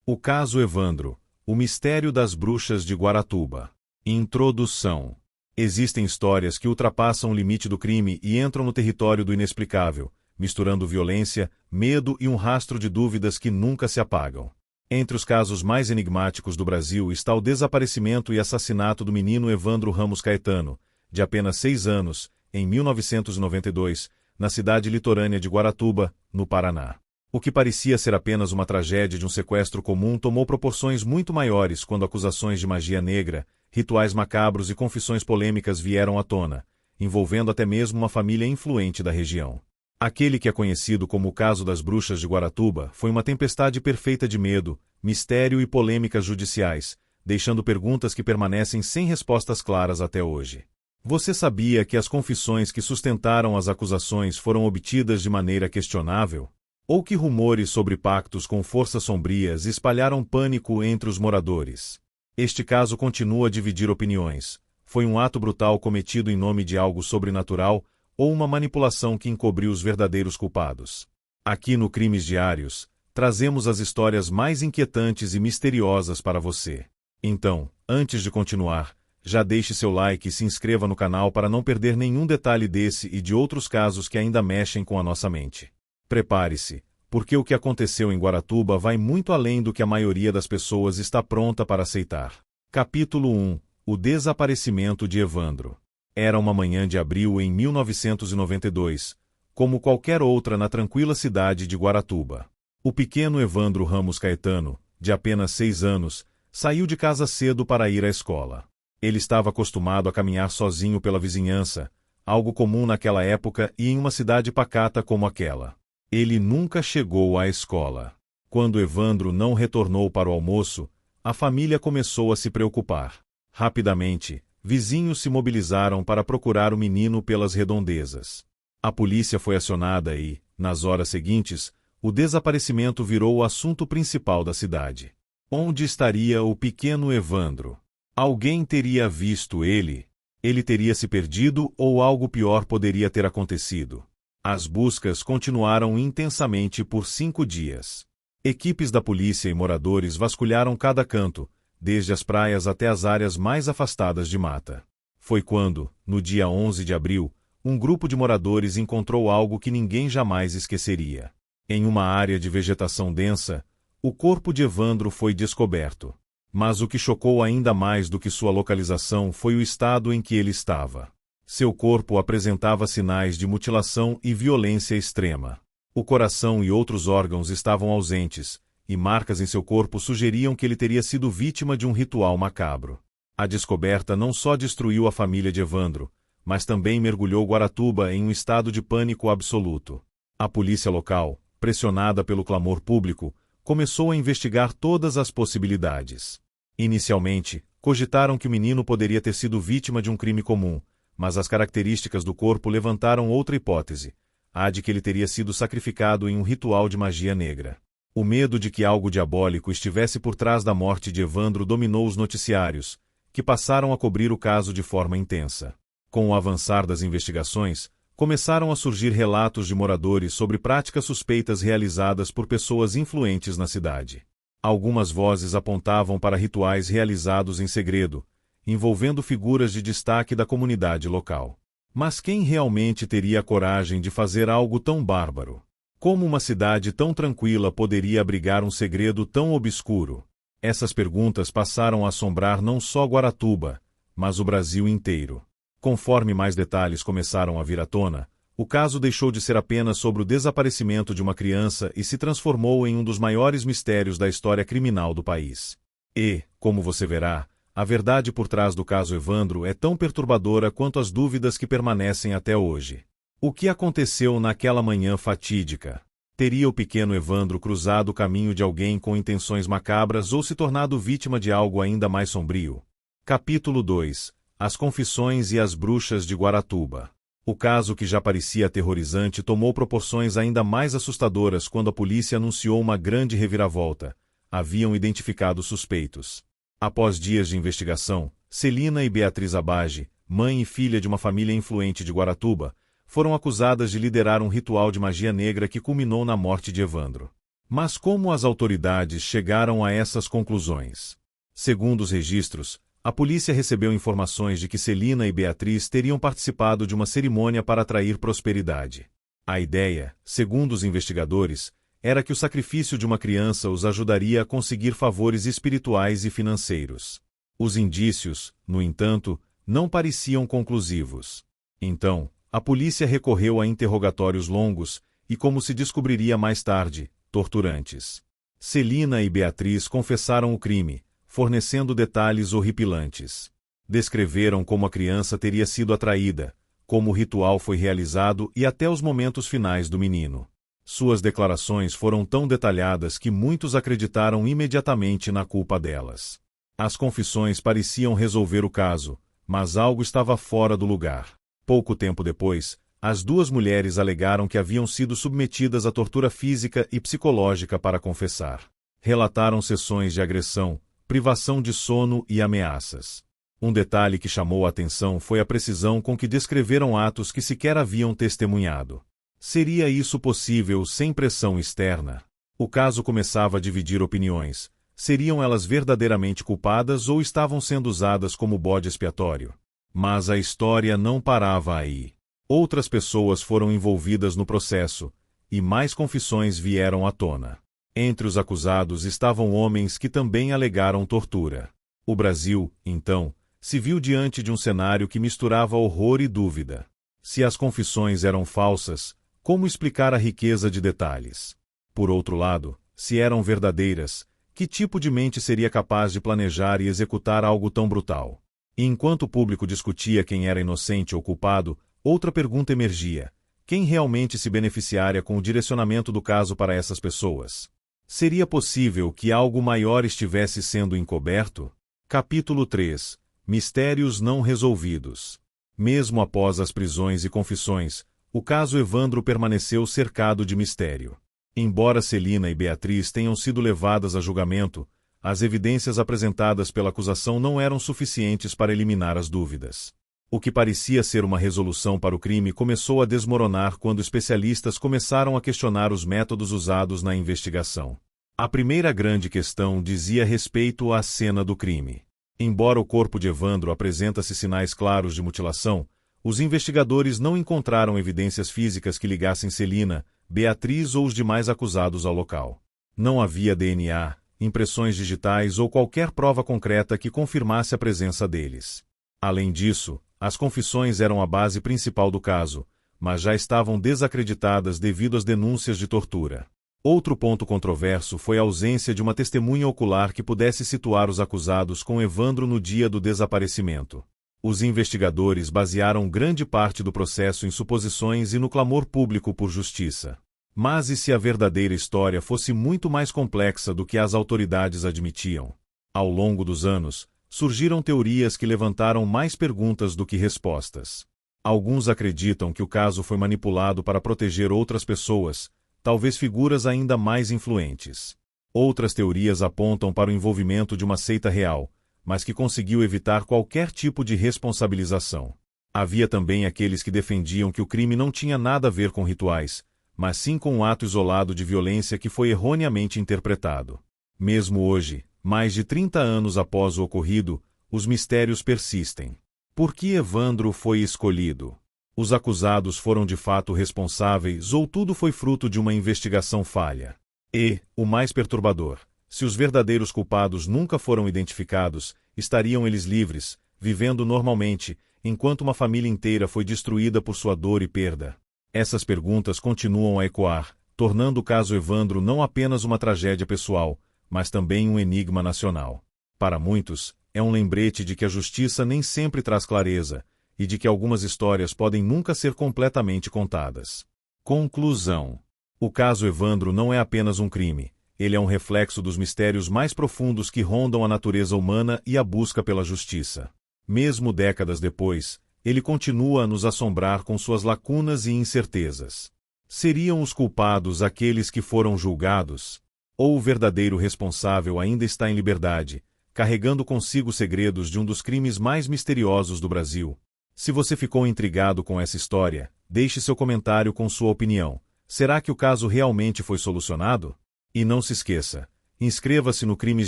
O caso Evandro, o mistério das bruxas de Guaratuba. Introdução. Existem histórias que ultrapassam o limite do crime e entram no território do inexplicável, misturando violência, medo e um rastro de dúvidas que nunca se apagam. Entre os casos mais enigmáticos do Brasil está o desaparecimento e assassinato do menino Evandro Ramos Caetano, de apenas 6 anos, em 1992, na cidade litorânea de Guaratuba, no Paraná. O que parecia ser apenas uma tragédia de um sequestro comum tomou proporções muito maiores quando acusações de magia negra, rituais macabros e confissões polêmicas vieram à tona, envolvendo até mesmo uma família influente da região. Aquele que é conhecido como o caso das bruxas de Guaratuba foi uma tempestade perfeita de medo, mistério e polêmicas judiciais, deixando perguntas que permanecem sem respostas claras até hoje. Você sabia que as confissões que sustentaram as acusações foram obtidas de maneira questionável? Ou que rumores sobre pactos com forças sombrias espalharam pânico entre os moradores? Este caso continua a dividir opiniões. Foi um ato brutal cometido em nome de algo sobrenatural ou uma manipulação que encobriu os verdadeiros culpados? Aqui no Crimes Diários, trazemos as histórias mais inquietantes e misteriosas para você. Então, antes de continuar, já deixe seu like e se inscreva no canal para não perder nenhum detalhe desse e de outros casos que ainda mexem com a nossa mente. Prepare-se, porque o que aconteceu em Guaratuba vai muito além do que a maioria das pessoas está pronta para aceitar. Capítulo 1. O desaparecimento de Evandro. Era uma manhã de abril em 1992, como qualquer outra na tranquila cidade de Guaratuba. O pequeno Evandro Ramos Caetano, de apenas 6 anos, saiu de casa cedo para ir à escola. Ele estava acostumado a caminhar sozinho pela vizinhança, algo comum naquela época e em uma cidade pacata como aquela. Ele nunca chegou à escola. Quando Evandro não retornou para o almoço, a família começou a se preocupar. Rapidamente, vizinhos se mobilizaram para procurar o menino pelas redondezas. A polícia foi acionada e, nas horas seguintes, o desaparecimento virou o assunto principal da cidade. Onde estaria o pequeno Evandro? Alguém teria visto ele? Ele teria se perdido ou algo pior poderia ter acontecido? As buscas continuaram intensamente por 5 dias. Equipes da polícia e moradores vasculharam cada canto, desde as praias até as áreas mais afastadas de mata. Foi quando, no dia 11 de abril, um grupo de moradores encontrou algo que ninguém jamais esqueceria. Em uma área de vegetação densa, o corpo de Evandro foi descoberto. Mas o que chocou ainda mais do que sua localização foi o estado em que ele estava. Seu corpo apresentava sinais de mutilação e violência extrema. O coração e outros órgãos estavam ausentes, e marcas em seu corpo sugeriam que ele teria sido vítima de um ritual macabro. A descoberta não só destruiu a família de Evandro, mas também mergulhou Guaratuba em um estado de pânico absoluto. A polícia local, pressionada pelo clamor público, começou a investigar todas as possibilidades. Inicialmente, cogitaram que o menino poderia ter sido vítima de um crime comum, mas as características do corpo levantaram outra hipótese, a de que ele teria sido sacrificado em um ritual de magia negra. O medo de que algo diabólico estivesse por trás da morte de Evandro dominou os noticiários, que passaram a cobrir o caso de forma intensa. Com o avançar das investigações, começaram a surgir relatos de moradores sobre práticas suspeitas realizadas por pessoas influentes na cidade. Algumas vozes apontavam para rituais realizados em segredo, envolvendo figuras de destaque da comunidade local. Mas quem realmente teria a coragem de fazer algo tão bárbaro? Como uma cidade tão tranquila poderia abrigar um segredo tão obscuro? Essas perguntas passaram a assombrar não só Guaratuba, mas o Brasil inteiro. Conforme mais detalhes começaram a vir à tona, o caso deixou de ser apenas sobre o desaparecimento de uma criança e se transformou em um dos maiores mistérios da história criminal do país. E, como você verá, a verdade por trás do caso Evandro é tão perturbadora quanto as dúvidas que permanecem até hoje. O que aconteceu naquela manhã fatídica? Teria o pequeno Evandro cruzado o caminho de alguém com intenções macabras ou se tornado vítima de algo ainda mais sombrio? Capítulo 2. As confissões e as bruxas de Guaratuba. O caso que já parecia aterrorizante tomou proporções ainda mais assustadoras quando a polícia anunciou uma grande reviravolta. Haviam identificado suspeitos. Após dias de investigação, Celina e Beatriz Abage, mãe e filha de uma família influente de Guaratuba, foram acusadas de liderar um ritual de magia negra que culminou na morte de Evandro. Mas como as autoridades chegaram a essas conclusões? Segundo os registros, a polícia recebeu informações de que Celina e Beatriz teriam participado de uma cerimônia para atrair prosperidade. A ideia, segundo os investigadores, era que o sacrifício de uma criança os ajudaria a conseguir favores espirituais e financeiros. Os indícios, no entanto, não pareciam conclusivos. Então, a polícia recorreu a interrogatórios longos e, como se descobriria mais tarde, torturantes. Celina e Beatriz confessaram o crime, fornecendo detalhes horripilantes. Descreveram como a criança teria sido atraída, como o ritual foi realizado e até os momentos finais do menino. Suas declarações foram tão detalhadas que muitos acreditaram imediatamente na culpa delas. As confissões pareciam resolver o caso, mas algo estava fora do lugar. Pouco tempo depois, as duas mulheres alegaram que haviam sido submetidas a tortura física e psicológica para confessar. Relataram sessões de agressão, privação de sono e ameaças. Um detalhe que chamou a atenção foi a precisão com que descreveram atos que sequer haviam testemunhado. Seria isso possível sem pressão externa? O caso começava a dividir opiniões. Seriam elas verdadeiramente culpadas ou estavam sendo usadas como bode expiatório? Mas a história não parava aí. Outras pessoas foram envolvidas no processo, e mais confissões vieram à tona. Entre os acusados estavam homens que também alegaram tortura. O Brasil, então, se viu diante de um cenário que misturava horror e dúvida. Se as confissões eram falsas, como explicar a riqueza de detalhes? Por outro lado, se eram verdadeiras, que tipo de mente seria capaz de planejar e executar algo tão brutal? E enquanto o público discutia quem era inocente ou culpado, outra pergunta emergia: quem realmente se beneficiaria com o direcionamento do caso para essas pessoas? Seria possível que algo maior estivesse sendo encoberto? Capítulo 3 – Mistérios não resolvidos. Mesmo após as prisões e confissões, o caso Evandro permaneceu cercado de mistério. Embora Celina e Beatriz tenham sido levadas a julgamento, as evidências apresentadas pela acusação não eram suficientes para eliminar as dúvidas. O que parecia ser uma resolução para o crime começou a desmoronar quando especialistas começaram a questionar os métodos usados na investigação. A primeira grande questão dizia respeito à cena do crime. Embora o corpo de Evandro apresentasse sinais claros de mutilação, os investigadores não encontraram evidências físicas que ligassem Celina, Beatriz ou os demais acusados ao local. Não havia DNA, impressões digitais ou qualquer prova concreta que confirmasse a presença deles. Além disso, as confissões eram a base principal do caso, mas já estavam desacreditadas devido às denúncias de tortura. Outro ponto controverso foi a ausência de uma testemunha ocular que pudesse situar os acusados com Evandro no dia do desaparecimento. Os investigadores basearam grande parte do processo em suposições e no clamor público por justiça. Mas e se a verdadeira história fosse muito mais complexa do que as autoridades admitiam? Ao longo dos anos, surgiram teorias que levantaram mais perguntas do que respostas. Alguns acreditam que o caso foi manipulado para proteger outras pessoas, talvez figuras ainda mais influentes. Outras teorias apontam para o envolvimento de uma seita real, mas que conseguiu evitar qualquer tipo de responsabilização. Havia também aqueles que defendiam que o crime não tinha nada a ver com rituais, mas sim com um ato isolado de violência que foi erroneamente interpretado. Mesmo hoje, mais de 30 anos após o ocorrido, os mistérios persistem. Por que Evandro foi escolhido? Os acusados foram de fato responsáveis ou tudo foi fruto de uma investigação falha? E, o mais perturbador, se os verdadeiros culpados nunca foram identificados, estariam eles livres, vivendo normalmente, enquanto uma família inteira foi destruída por sua dor e perda? Essas perguntas continuam a ecoar, tornando o caso Evandro não apenas uma tragédia pessoal, mas também um enigma nacional. Para muitos, é um lembrete de que a justiça nem sempre traz clareza, e de que algumas histórias podem nunca ser completamente contadas. Conclusão: o caso Evandro não é apenas um crime, ele é um reflexo dos mistérios mais profundos que rondam a natureza humana e a busca pela justiça. Mesmo décadas depois, ele continua a nos assombrar com suas lacunas e incertezas. Seriam os culpados aqueles que foram julgados? Ou o verdadeiro responsável ainda está em liberdade, carregando consigo segredos de um dos crimes mais misteriosos do Brasil? Se você ficou intrigado com essa história, deixe seu comentário com sua opinião. Será que o caso realmente foi solucionado? E não se esqueça, inscreva-se no Crimes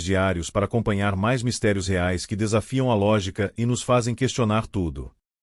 Diários para acompanhar mais mistérios reais que desafiam a lógica e nos fazem questionar tudo.